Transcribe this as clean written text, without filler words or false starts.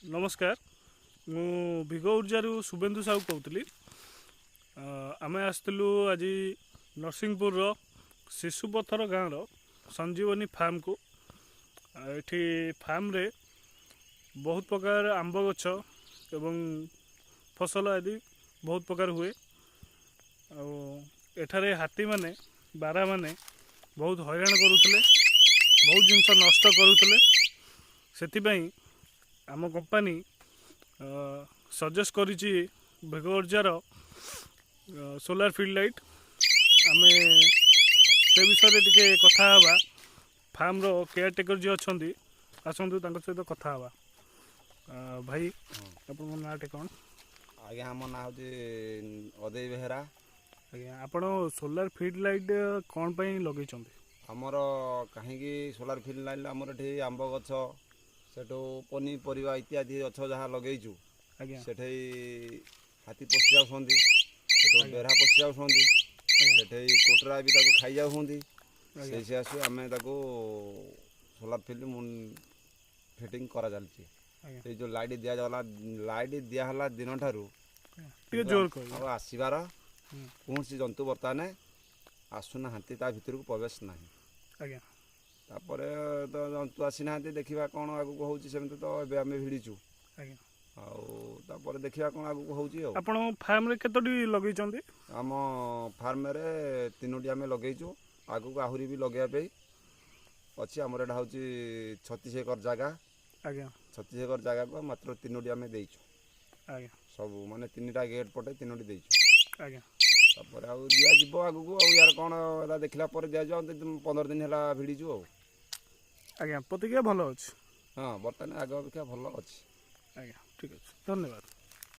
नमस्कार मु भिगो ऊर्जारू शुभेन्दु साहू कहूली। आम आसलु आज नरसिंहपुर शिशुपथर गाँव संजीवनी फार्म को। ये फार्म रे बहुत प्रकार आंब गछ एवं फसल आदि बहुत प्रकार हुए। एठारे हाथी माने बारा माने बहुत हैरान करुले, बहुत जिनस नष्ट करुले। से आम कंपानी सजेस्ट करिछि भिगो ऊर्जार सोलार फील्ड लाइट। आम से विषय टिके कथा हवा। फार्म रो केयरटेकर जी अच्छा आसतु सहित कथा हवा। भाई अपन ना कौन? आज्ञा आम ना हूँ अदय बेहरा। आज्ञा आप सोलार फील्ड लाइट कौन पाई लगे? आमर कहीं सोलार फील्ड लाइट आमर ये आंब गछ सेठू पनीपरिया इत्यादि गछ जहाँ लगेचु सेठे हाथी पशि जाऊँगी, बेढ़ा पशि जाऊँगी, सेठे कोटरा भी खाई जाऊँगी। से आसु आम सोलार फील्ड फिटिंग करा चलती। जो लाइट दिहला दिन ठारू आसबार कौन सी जंतु बर्तमान आसुना भितर को प्रवेश ना। तापर तो जंतु आसी ना देखा कौन आगू होमती तो आम भिड़ीचु देखा कौन आगू हो। फार्म रे केतोटी लगे? आम फार्म रे 3टी आम लगेचु। आगू आहरी भी लगे अच्छी आमर एटा हूँ 36 एकर जगह। 36 एकर जगह को मात्र 3टी आम देचु। सब माने 3टा गेट पटे 3टी देचु। तापर आउ दिया जीव आगू यार कौन देखला दिया जाओ 15 दिन है भिड़ीचु। आज्ञा प्रतिक्रिया भल अच्छी। हाँ बर्तमान आग अपेक्षा भल अच्छी। आज्ञा ठीक अच्छे, धन्यवाद।